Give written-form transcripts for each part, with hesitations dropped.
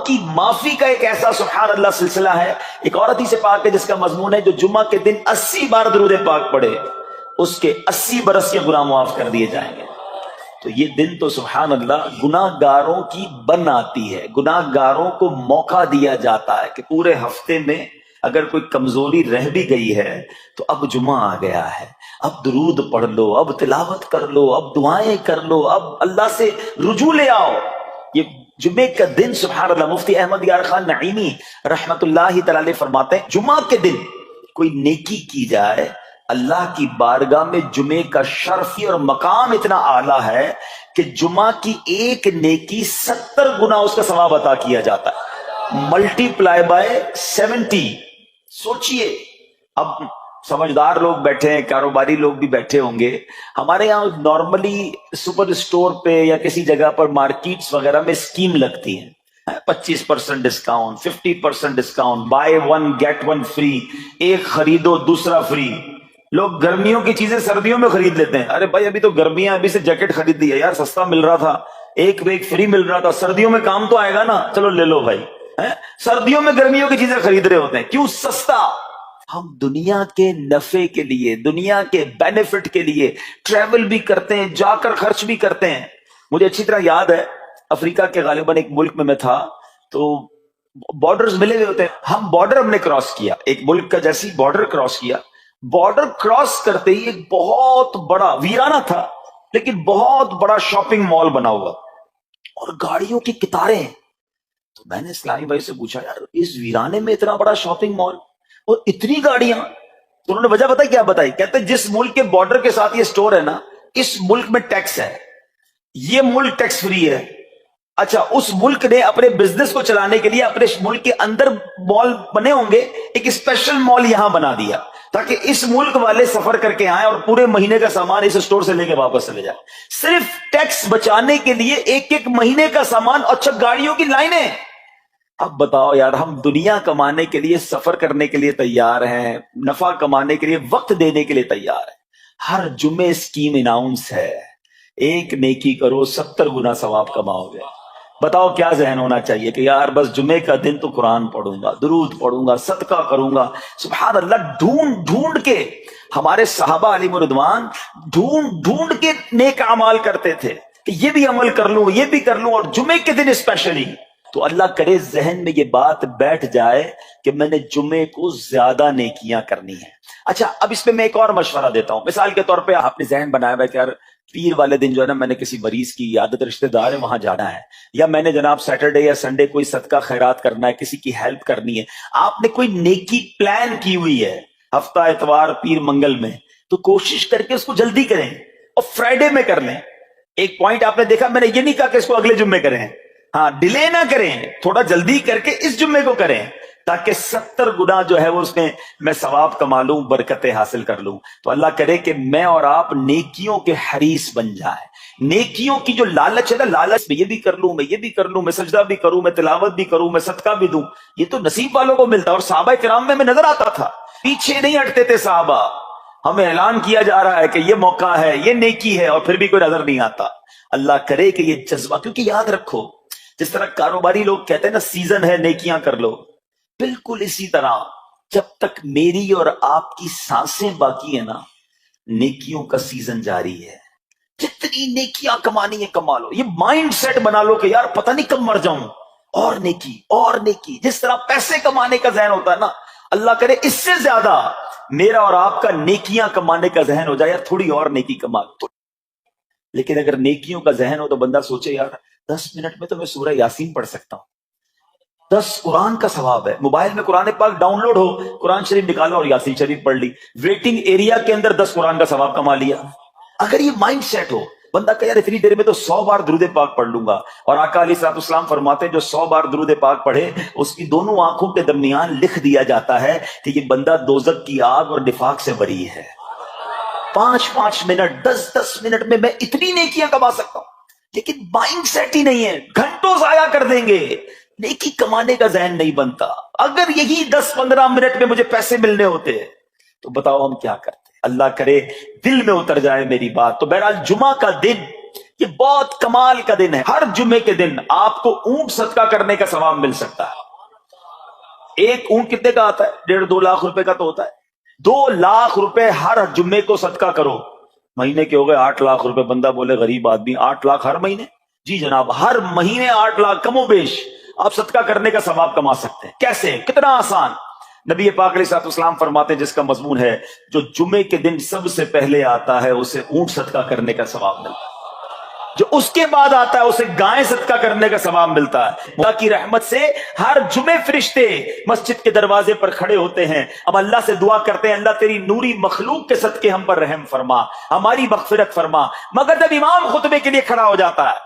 کی معافی کا ایک ایسا سبحان اللہ سلسلہ ہے. ایک اور حدیث پاک ہے جس کا مضمون ہے جو جمعہ کے دن 80 بار درود پاک پڑھے اس کے 80 برس کے گناہ معاف کر دیے جائیں گے. تو یہ دن تو سبحان اللہ گناہ گاروں کی بن آتی ہے، گناہ گاروں کو موقع دیا جاتا ہے کہ پورے ہفتے میں اگر کوئی کمزوری رہ بھی گئی ہے تو اب جمعہ آ گیا ہے، اب درود پڑھ لو، اب تلاوت کر لو، اب دعائیں کر لو، اب اللہ سے رجوع لے آؤ. یہ جمعے کا دن سبحان اللہ مفتی احمد یار خان نعیمی رحمت اللہ تعالی علیہ فرماتے ہیں جمعہ کے دن کوئی نیکی کی جائے اللہ کی بارگاہ میں جمعے کا شرفی اور مقام اتنا اعلیٰ ہے کہ جمعہ کی ایک نیکی 70 گنا اس کا ثواب عطا کیا جاتا ہے، ملٹی پلائی بائی 70. سوچئے اب سمجھدار لوگ بیٹھے ہیں، کاروباری لوگ بھی بیٹھے ہوں گے. ہمارے یہاں نارملی سپر اسٹور پہ یا کسی جگہ پر مارکیٹس وغیرہ میں اسکیم لگتی ہیں، 25% discount, 50% discount, buy one get one free, ایک خریدو دوسرا فری. لوگ گرمیوں کی چیزیں سردیوں میں خرید لیتے ہیں. ارے بھائی ابھی تو گرمیاں، ابھی سے جیکٹ خرید لی ہے یار، سستا مل رہا تھا، ایک پہ ایک فری مل رہا تھا، سردیوں میں کام تو آئے گا نا، چلو لے لو بھائی. سردیوں میں گرمیوں کی چیزیں خرید رہے ہوتے ہیں، کیوں؟ سستا. ہم دنیا کے نفع کے لیے، دنیا کے بینیفٹ کے لیے ٹریول بھی کرتے ہیں، جا کر خرچ بھی کرتے ہیں. مجھے اچھی طرح یاد ہے افریقہ کے غالباً ایک ملک میں تھا، تو بارڈرز ملے ہوئے ہوتے ہیں. ہم نے کراس کیا، ایک ملک کا جیسی بارڈر کراس کیا. بارڈر کراس کرتے ہی ایک بہت بڑا ویرانہ تھا لیکن بہت بڑا شاپنگ مال بنا ہوا اور گاڑیوں کی قطاریں. تو میں نے اسلامی بھائی سے پوچھا یار اس ویرانے میں اتنا بڑا شاپنگ مال اور اتنی گاڑیاں؟ تو انہوں نے وجہ بتائی کیا بتائی، کہتے جس ملک کے بارڈر کے ساتھ یہ سٹور ہے نا، اس ملک میں ٹیکس ہے، یہ ملک ٹیکس فری ہے. اچھا اس ملک نے اپنے بزنس کو چلانے کے لیے اپنے ملک کے اندر مال بنے ہوں گے، ایک اسپیشل مال یہاں بنا دیا تاکہ اس ملک والے سفر کر کے آئیں اور پورے مہینے کا سامان اس سٹور سے لے کے واپس چلے جائیں، صرف ٹیکس بچانے کے لیے. ایک مہینے کا سامان. اچھا گاڑیوں کی لائنیں. اب بتاؤ یار، ہم دنیا کمانے کے لیے، سفر کرنے کے لیے تیار ہیں، نفع کمانے کے لیے وقت دینے کے لیے تیار ہیں. ہر جمعے اسکیم اناؤنس ہے، ایک نیکی کرو 70 گنا ثواب کماؤ گے. بتاؤ کیا ذہن ہونا چاہیے کہ یار بس جمعے کا دن تو قرآن پڑھوں گا، درود پڑھوں گا، صدقہ کروں گا. سبحان اللہ، ڈھونڈ ڈھونڈ کے ہمارے صحابہ علیہ رضوان ڈھونڈ ڈھونڈ کے نیک اعمال کرتے تھے کہ یہ بھی عمل کر لوں، یہ بھی کر لوں، اور جمعے کے دن اسپیشلی. تو اللہ کرے ذہن میں یہ بات بیٹھ جائے کہ میں نے جمعے کو زیادہ نیکیاں کرنی ہیں. اچھا اب اس پہ میں ایک اور مشورہ دیتا ہوں. مثال کے طور پہ آپ نے ذہن بنایا ہوا کہ یار پیر والے دن جو ہے نا میں نے کسی مریض کی عادت رشتہ دار ہے وہاں جانا ہے، یا میں نے جناب سیٹرڈے یا سنڈے کوئی صدقہ خیرات کرنا ہے، کسی کی ہیلپ کرنی ہے. آپ نے کوئی نیکی پلان کی ہوئی ہے ہفتہ اتوار پیر منگل میں، تو کوشش کر کے اس کو جلدی کریں اور فرائیڈے میں کر لیں. ایک پوائنٹ آپ نے دیکھا، میں نے یہ نہیں کہا کہ اس کو اگلے جمعے کریں، ہاں ڈیلے نہ کریں، تھوڑا جلدی کر کے اس جمعے کو کریں تاکہ 70 گنا جو ہے وہ اس میں ثواب کما لوں، برکتیں حاصل کر لوں. تو اللہ کرے کہ میں اور آپ نیکیوں کے حریص بن جائیں. نیکیوں کی جو لالچ ہے نا، لالچ میں یہ بھی کر لوں، میں یہ بھی کر لوں، میں سجدہ بھی کروں، میں تلاوت بھی کروں، میں صدقہ بھی دوں، یہ تو نصیب والوں کو ملتا ہے. اور صحابہ کرام میں نظر آتا تھا، پیچھے نہیں ہٹتے تھے صحابہ. ہمیں اعلان کیا جا رہا ہے کہ یہ موقع ہے، یہ نیکی ہے، اور پھر بھی کوئی نظر نہیں آتا. اللہ کرے کہ یہ جذبہ، کیونکہ یاد رکھو جس طرح کاروباری لوگ کہتے ہیں نا سیزن ہے نیکیاں کر لو، بالکل اسی طرح جب تک میری اور آپ کی سانسیں باقی ہیں نا، نیکیوں کا سیزن جاری ہے. جتنی نیکیاں کمانی ہے کما لو. یہ مائنڈ سیٹ بنا لو کہ یار پتہ نہیں کب مر جاؤں، اور نیکی اور نیکی. جس طرح پیسے کمانے کا ذہن ہوتا ہے نا، اللہ کرے اس سے زیادہ میرا اور آپ کا نیکیاں کمانے کا ذہن ہو جائے، یار تھوڑی اور نیکی کما لو. لیکن اگر نیکیوں کا ذہن ہو تو بندہ سوچے یار 10 منٹ میں تو میں سورہ یاسین پڑھ سکتا ہوں، 10 قرآن کا ثواب ہے. موبائل میں قرآن پاک ڈاؤن لوڈ ہو، قرآن شریف نکالا اور یاسین شریف پڑھ لی، ویٹنگ ایریا کے اندر 10 قرآن کا ثواب کما لیا. اگر یہ مائنڈ سیٹ ہو، بندہ کہ یار اتنی دیر میں تو 100 بار درود پاک پڑھ لوں گا. اور آقا علیہ الصلوۃ والسلام فرماتے ہیں جو 100 بار درود پاک پڑھے اس کی دونوں آنکھوں کے درمیان لکھ دیا جاتا ہے کہ یہ بندہ دوزخ کی آگ اور نفاق سے بری ہے. 5 منٹ 10 منٹ میں میں اتنی نیکیاں کما سکتا ہوں. لیکن مائنڈ سیٹ ہی نہیں ہے، گھنٹوں ضائع کر دیں گے، نیکی کمانے کا ذہن نہیں بنتا. اگر یہی 10-15 منٹ میں مجھے پیسے ملنے ہوتے تو بتاؤ ہم کیا کرتے. اللہ کرے دل میں اتر جائے میری بات. تو بہرحال جمعہ کا دن یہ بہت کمال کا دن ہے. ہر جمعے کے دن آپ کو اونٹ صدقہ کرنے کا ثواب مل سکتا ہے. ایک اونٹ کتنے کا آتا ہے؟ 1.5-2 لاکھ روپے کا تو ہوتا ہے. 2 لاکھ روپے ہر جمعے کو صدقہ کرو. مہینے کے ہو گئے 8 لاکھ روپے. بندہ بولے غریب آدمی 8 لاکھ ہر مہینے؟ جی جناب، ہر مہینے 8 لاکھ کم و بیش آپ صدقہ کرنے کا ثواب کما سکتے ہیں. کیسے؟ کتنا آسان. نبی پاک علیہ الصلوۃ والسلام فرماتے ہیں، جس کا مضمون ہے جو جمعے کے دن سب سے پہلے آتا ہے اسے اونٹ صدقہ کرنے کا ثواب ملتا ہے، جو اس کے بعد آتا ہے اسے گائے صدقہ کرنے کا ثواب ملتا ہے. اللہ کی رحمت سے ہر جمعے فرشتے مسجد کے دروازے پر کھڑے ہوتے ہیں. اب اللہ سے دعا کرتے ہیں، اللہ تیری نوری مخلوق کے صدقے ہم پر رحم فرما، ہماری مغفرت فرما. مگر جب امام خطبے کے لیے کھڑا ہو جاتا ہے،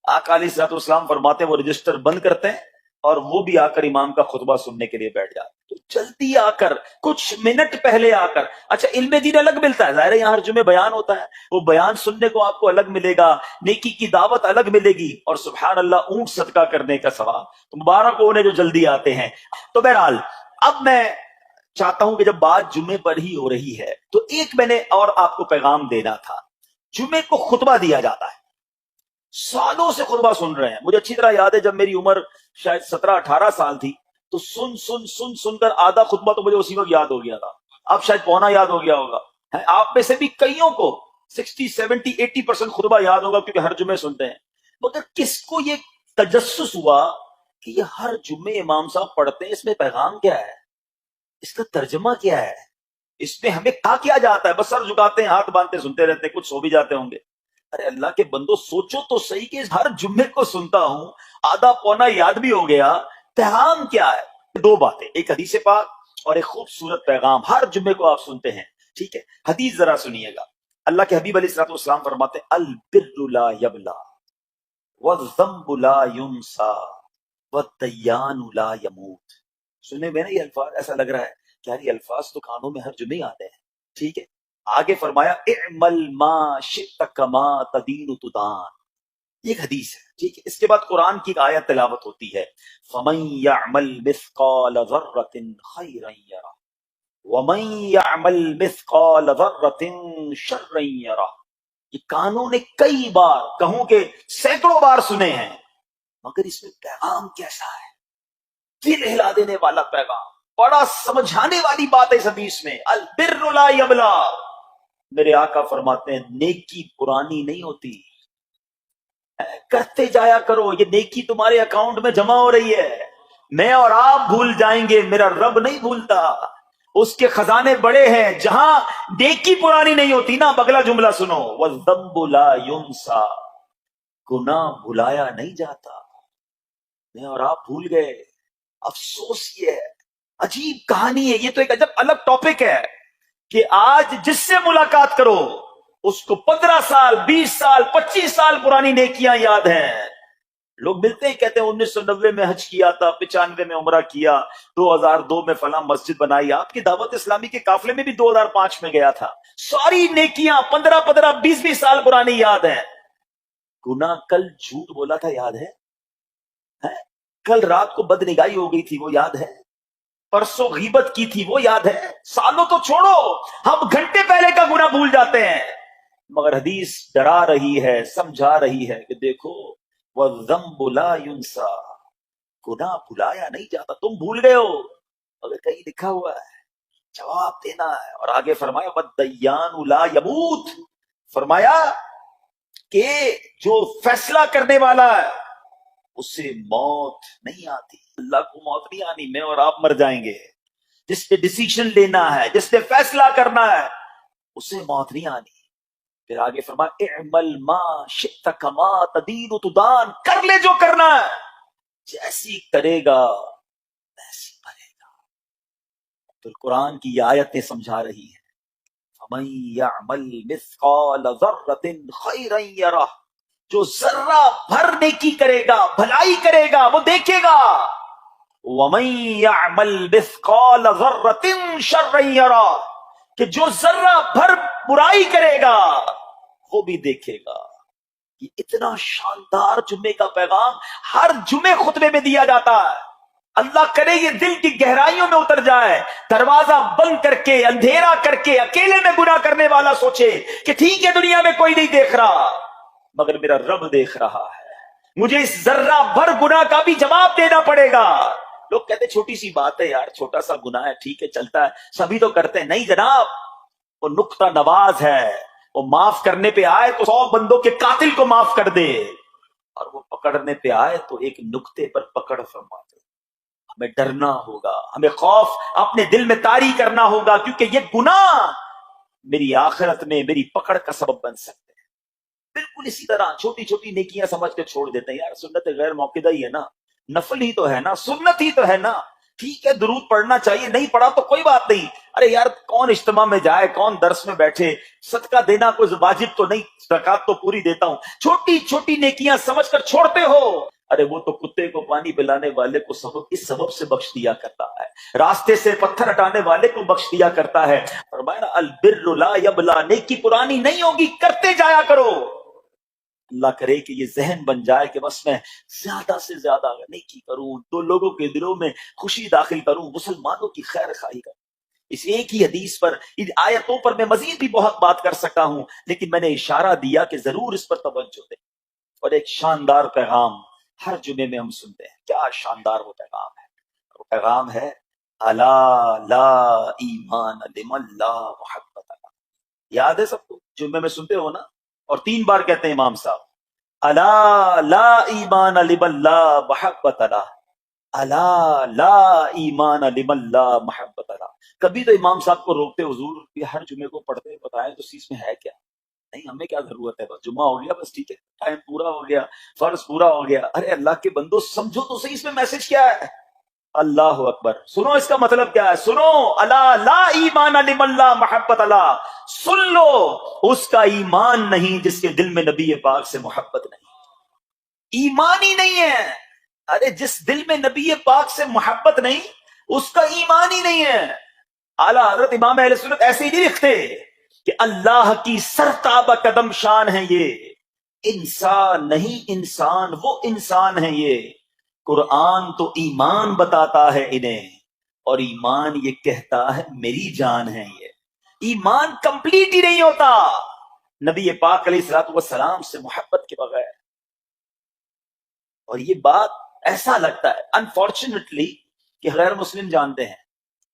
آقا علیہ الصلوۃ والسلام فرماتے ہیں وہ رجسٹر بند کرتے ہیں اور وہ بھی آ کر امام کا خطبہ سننے کے لیے بیٹھ جاتے. تو جلدی آ کر، کچھ منٹ پہلے آ کر. اچھا، علم دین الگ ملتا ہے، ظاہر ہے یہاں ہر جمعے بیان ہوتا ہے، وہ بیان سننے کو آپ کو الگ ملے گا، نیکی کی دعوت الگ ملے گی، اور سبحان اللہ اونٹ صدقہ کرنے کا ثواب. تو مبارک ہو انہیں جو جلدی آتے ہیں. تو بہرحال اب میں چاہتا ہوں کہ جب بات جمعے پر ہی ہو رہی ہے تو ایک میں نے اور آپ کو پیغام دینا تھا. جمعے کو خطبہ دیا جاتا ہے، سالوں سے خطبہ سن رہے ہیں. مجھے اچھی طرح یاد ہے جب میری عمر شاید 17-18 سال تھی تو سن کر آدھا خطبہ تو مجھے اسی وقت یاد ہو گیا تھا. اب شاید پونا یاد ہو گیا ہوگا. آپ میں سے بھی کئیوں کو 60-70-80% خطبہ یاد ہوگا کیونکہ ہر جمعے سنتے ہیں. مگر کس کو یہ تجسس ہوا کہ یہ ہر جمعے امام صاحب پڑھتے ہیں، اس میں پیغام کیا ہے، اس کا ترجمہ کیا ہے، اس میں ہمیں کیا جاتا ہے؟ بس سر جھکاتے ہیں، ہاتھ باندھتے سنتے رہتے ہیں، کچھ سو بھی جاتے ہوں گے. ارے اللہ کے بندو، سوچو تو صحیح کہ ہر جمعے کو سنتا ہوں، آدھا پونا یاد بھی ہو گیا، پیغام کیا ہے؟ 2 باتیں، ایک حدیث پاک اور ایک خوبصورت پیغام. ہر جمعے کو آپ سنتے ہیں، ٹھیک ہے؟ حدیث ذرا سنیے گا. اللہ کے حبیب علیہ الصلوۃ والسلام فرماتے ہیں، البر لا یبلا والذنب لا ینسا والدیان لا یموت. سنے میں نا یہ الفاظ، ایسا لگ رہا ہے کہ یار یہ الفاظ تو کانوں میں ہر جمعے آتے ہیں، ٹھیک ہے؟ آگے فرمایا اعمل ما شئت کما تدین تدان. یہ ایک حدیث ہے، ٹھیک ہے؟ اس کے بعد قرآن کی ایک آیت تلاوت ہوتی ہے، فمن یعمل مثقال ذرۃ خیرا یرہ ومن یعمل مثقال ذرۃ شرا یرہ. یہ کانوں نے کئی بار، کہوں کہ سینکڑوں بار سنے ہیں، مگر اس میں پیغام کیسا ہے؟ دل ہلا دینے والا پیغام، بڑا سمجھانے والی بات ہے اس حدیث میں. البر لا یبلا. میرے آقا فرماتے ہیں نیکی پرانی نہیں ہوتی، کرتے جایا کرو. یہ نیکی تمہارے اکاؤنٹ میں جمع ہو رہی ہے. میں اور آپ بھول جائیں گے، میرا رب نہیں بھولتا. اس کے خزانے بڑے ہیں. جہاں نیکی پرانی نہیں ہوتی نا، اگلا جملہ سنو، والذنب لا ینسا. گناہ بھلایا نہیں جاتا. میں اور آپ بھول گئے. افسوس یہ ہے، عجیب کہانی ہے. یہ تو ایک عجب الگ ٹاپک ہے کہ آج جس سے ملاقات کرو اس کو 15 سال 20 سال 25 سال پرانی نیکیاں یاد ہیں. لوگ ملتے ہیں، کہتے ہیں 1990 میں حج کیا تھا، 95 میں عمرہ کیا، 2002 میں فلاں مسجد بنائی. آپ کی دعوت اسلامی کے قافلے میں بھی 2005 میں گیا تھا. ساری نیکیاں 15 20 سال پرانی یاد ہیں. گناہ کل جھوٹ بولا تھا یاد ہے؟ کل رات کو بدنگاہی ہو گئی تھی وہ یاد ہے؟ پرسوں غیبت کی تھی وہ یاد ہے؟ سالوں تو چھوڑو، ہم گھنٹے پہلے کا گناہ بھول جاتے ہیں. مگر حدیث ڈرا رہی ہے، سمجھا رہی ہے کہ دیکھو وَالذَّنبُ لَا يُنسَى. گناہ بھلایا نہیں جاتا. تم بھول گئے ہو مگر کہیں لکھا ہوا ہے، جواب دینا ہے. اور آگے فرمایا وَالدَّيَّانُ لَا يَمُوتُ. فرمایا کہ جو فیصلہ کرنے والا ہے اسے موت نہیں آتی. اللہ کو موت نہیں آنی، میں اور آپ مر جائیں گے. جس پہ ڈیسیژن لینا ہے، جس پہ فیصلہ کرنا ہے، اسے موت نہیں آنی. پھر آگے فرمایا اعمل ما شئت کما تدین تدان. کر لے جو کرنا ہے، جیسی کرے گا ویسی بنے گا. تو قرآن کی یہ آیتیں سمجھا رہی ہے، فمن یعمل مثقال ذرۃ خیرا یرہ. جو ذرہ بھر نیکی کرے گا، بھلائی کرے گا، وہ دیکھے گا. وَمَن يَعْمَلْ مِثْقَالَ ذَرَّةٍ شَرًّا يَرَهُ. کہ جو ذرہ بھر برائی کرے گا وہ بھی دیکھے گا. یہ اتنا شاندار جمعے کا پیغام ہر جمعے خطبے میں دیا جاتا ہے. اللہ کرے یہ دل کی گہرائیوں میں اتر جائے. دروازہ بند کر کے، اندھیرا کر کے، اکیلے میں گناہ کرنے والا سوچے کہ ٹھیک ہے دنیا میں کوئی نہیں دیکھ رہا، مگر میرا رب دیکھ رہا ہے، مجھے اس ذرہ بھر گناہ کا بھی جواب دینا پڑے گا۔ لوگ کہتے چھوٹی سی بات ہے یار، چھوٹا سا گناہ ہے، ٹھیک ہے چلتا ہے، سبھی تو کرتے ہیں۔ نہیں جناب، وہ نقطہ نواز ہے، وہ معاف کرنے پہ آئے تو 100 بندوں کے قاتل کو معاف کر دے، اور وہ پکڑنے پہ آئے تو ایک نقطے پر پکڑ فرما دے۔ ہمیں ڈرنا ہوگا، ہمیں خوف اپنے دل میں طاری کرنا ہوگا، کیونکہ یہ گناہ میری آخرت میں میری پکڑ کا سبب بن سکتے ہیں۔ بالکل اسی طرح چھوٹی چھوٹی نیکیاں سمجھ کے چھوڑ دیتے ہیں، یار سنت غیر موقدہ ہی ہے نا، نفل ہی تو ہے نا، سنت ہی تو ہے نا، ٹھیک ہے درود پڑھنا چاہیے، نہیں پڑھا تو کوئی بات نہیں۔ ارے یار کون اجتماع میں جائے، کون درس میں بیٹھے، صدقہ دینا کوئی واجب تو نہیں، زکات تو پوری دیتا ہوں، چھوٹی چھوٹی نیکیاں سمجھ کر چھوڑتے ہو۔ ارے وہ تو کتے کو پانی پلانے والے کو اس سبب سے بخش دیا کرتا ہے، راستے سے پتھر ہٹانے والے کو بخش دیا کرتا ہے۔ فرمایا نا البر لا یبلا، نیکی پرانی نہیں ہوگی، کرتے جایا کرو۔ اللہ کرے کہ یہ ذہن بن جائے کہ بس میں زیادہ سے زیادہ نیکی کروں، تو لوگوں کے دلوں میں خوشی داخل کروں، مسلمانوں کی خیر خواہی کروں۔ اس ایک ہی حدیث پر، ان آیتوں پر میں مزید بھی بہت بات کر سکتا ہوں، لیکن میں نے اشارہ دیا کہ ضرور اس پر توجہ دیں۔ اور ایک شاندار پیغام ہر جمعے میں ہم سنتے ہیں، کیا شاندار وہ پیغام ہے، وہ پیغام ہے الا لا ایمان لمن لا محبت له۔ یاد ہے سب کو، جمعے میں سنتے ہو نا، اور 3 بار کہتے ہیں امام صاحب، الا لا ایمان لمن لا محبت له، الا لا ایمان لمن لا محبت له۔ کبھی تو امام صاحب کو روکتے، حضور یہ ہر جمعے کو پڑھتے بتائیں تو اس میں ہے کیا؟ نہیں ہمیں کیا ضرورت ہے، بس جمعہ ہو گیا، بس ٹھیک ہے، ٹائم پورا ہو گیا، فرض پورا ہو گیا۔ ارے اللہ کے بندو سمجھو تو صحیح اس میں میسج کیا ہے۔ اللہ اکبر، سنو اس کا مطلب کیا ہے، سنو، الا لا ایمان لمن لا محبت لا، سن لو اس کا ایمان نہیں جس کے دل میں نبی پاک سے محبت نہیں، ایمان ہی نہیں ہے۔ ارے جس دل میں نبی پاک سے محبت نہیں، اس کا ایمان ہی نہیں ہے۔ اعلیٰ حضرت امام اہل سنت ایسے ہی نہیں لکھتے کہ اللہ کی سرتابہ قدم شان ہے یہ، انسان نہیں انسان، وہ انسان ہے یہ۔ قرآن تو ایمان بتاتا ہے انہیں، اور ایمان یہ کہتا ہے میری جان ہے یہ۔ ایمان کمپلیٹ ہی نہیں ہوتا نبی پاک علیہ الصلوۃ والسلام سے محبت کے بغیر۔ اور یہ بات ایسا لگتا ہے انفارچونیٹلی کہ غیر مسلم جانتے ہیں،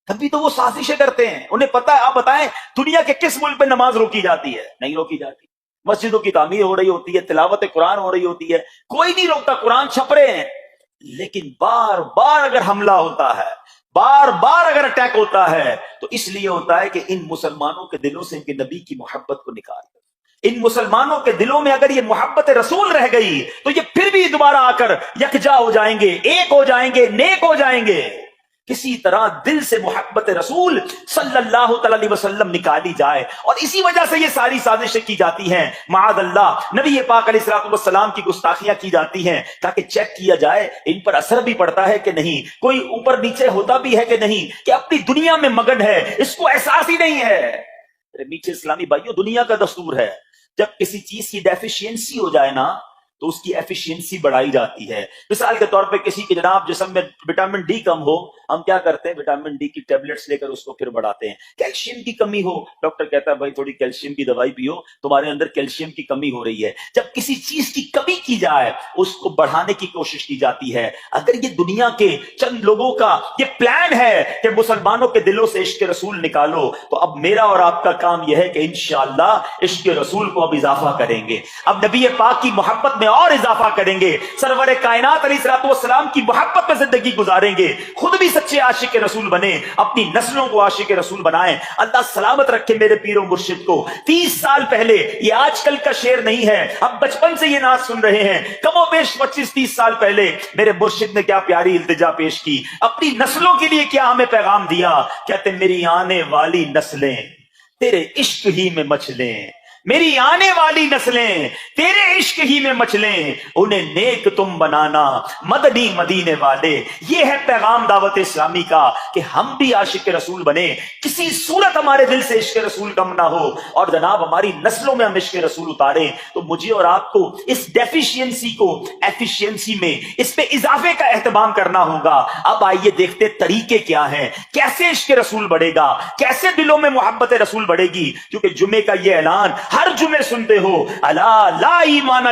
تبھی تو وہ سازشیں کرتے ہیں، انہیں پتا ہے۔ آپ بتائیں دنیا کے کس ملک میں نماز روکی جاتی ہے؟ نہیں روکی جاتی۔ مسجدوں کی تعمیر ہو رہی ہوتی ہے، تلاوت قرآن ہو رہی ہوتی ہے، کوئی نہیں روکتا، قرآن چھپ رہے ہیں، لیکن بار بار اگر حملہ ہوتا ہے، بار بار اگر اٹیک ہوتا ہے، تو اس لیے ہوتا ہے کہ ان مسلمانوں کے دلوں سے ان کے نبی کی محبت کو نکال دیں۔ ان مسلمانوں کے دلوں میں اگر یہ محبت رسول رہ گئی تو یہ پھر بھی دوبارہ آ کر یکجا ہو جائیں گے، ایک ہو جائیں گے، نیک ہو جائیں گے۔ کسی طرح دل سے محبت رسول صلی اللہ تعالی علیہ وسلم نکالی جائے، اور اسی وجہ سے یہ ساری سازشیں کی جاتی ہیں۔ معاذ اللہ، نبی پاک علیہ الصلوۃ والسلام کی گستاخیاں کی جاتی ہیں تاکہ چیک کیا جائے ان پر اثر بھی پڑتا ہے کہ نہیں، کوئی اوپر نیچے ہوتا بھی ہے کہ نہیں، کہ اپنی دنیا میں مگن ہے، اس کو احساس ہی نہیں ہے۔ میٹھے اسلامی بھائیوں، دنیا کا دستور ہے جب کسی چیز کی ڈیفیشینسی ہو جائے نا تو اس کی ایفیشینسی بڑھائی جاتی ہے۔ مثال کے طور پہ کسی کے جناب جسم میں وٹامن ڈی کم ہو، ہم کیا کرتے ہیں، وٹامن ڈی کی ٹیبلٹس لے کر اس کو پھر بڑھاتے ہیں۔ کیلشیم کی کمی ہو، ڈاکٹر کہتا ہے بھائی تھوڑی کیلشیم کی دوائی پیو، تمہارے اندر کیلشیم کی کمی ہو رہی ہے۔ جب کسی چیز کی کمی کی جائے اس کو بڑھانے کی کوشش کی جاتی ہے۔ اگر یہ دنیا کے چند لوگوں کا یہ پلان ہے کہ مسلمانوں کے دلوں سے عشق رسول نکالو، تو اب میرا اور آپ کا کام یہ ہے کہ انشاءاللہ عشق رسول کو اب اضافہ کریں گے، اب نبی پاک کی محبت میں اور اضافہ کریں گے، سرور کائنات علیہ الصلوۃ والسلام کی محبت میں زندگی گزاریں گے، خود بھی سچے عاشق رسول بنے، اپنی نسلوں کو عاشق رسول بنائیں۔ اللہ سلامت رکھے میرے پیر و مرشد کو۔ 30 سال پہلے، یہ آج کل کا شعر نہیں ہے، اب بچپن سے یہ نعت سن رہے ہیں، کم و بیش 25-30 سال پہلے میرے مرشد نے کیا پیاری التجا پیش کی، اپنی نسلوں کے لیے کیا ہمیں پیغام دیا۔ کہتے میری آنے والی نسلیں تیرے عشق ہی میں مچلیں، میری آنے والی نسلیں تیرے عشق ہی میں مچلیں، انہیں نیک تم بنانا مدنی مدینے والے۔ یہ ہے پیغام دعوت اسلامی کا کہ ہم بھی عاشق رسول بنے، کسی صورت ہمارے دل سے عشق رسول کم نہ ہو، اور جناب ہماری نسلوں میں ہم عشق رسول اتاریں۔ تو مجھے اور آپ کو اس ڈیفیشینسی کو ایفیشینسی میں، اس پہ اضافے کا اہتمام کرنا ہوگا۔ اب آئیے دیکھتے طریقے کیا ہیں، کیسے عشق رسول بڑھے گا، کیسے دلوں میں محبت رسول بڑھے گی، کیونکہ جمعے کا یہ اعلان ہر جمعے سنتے ہو، الا لا ایمان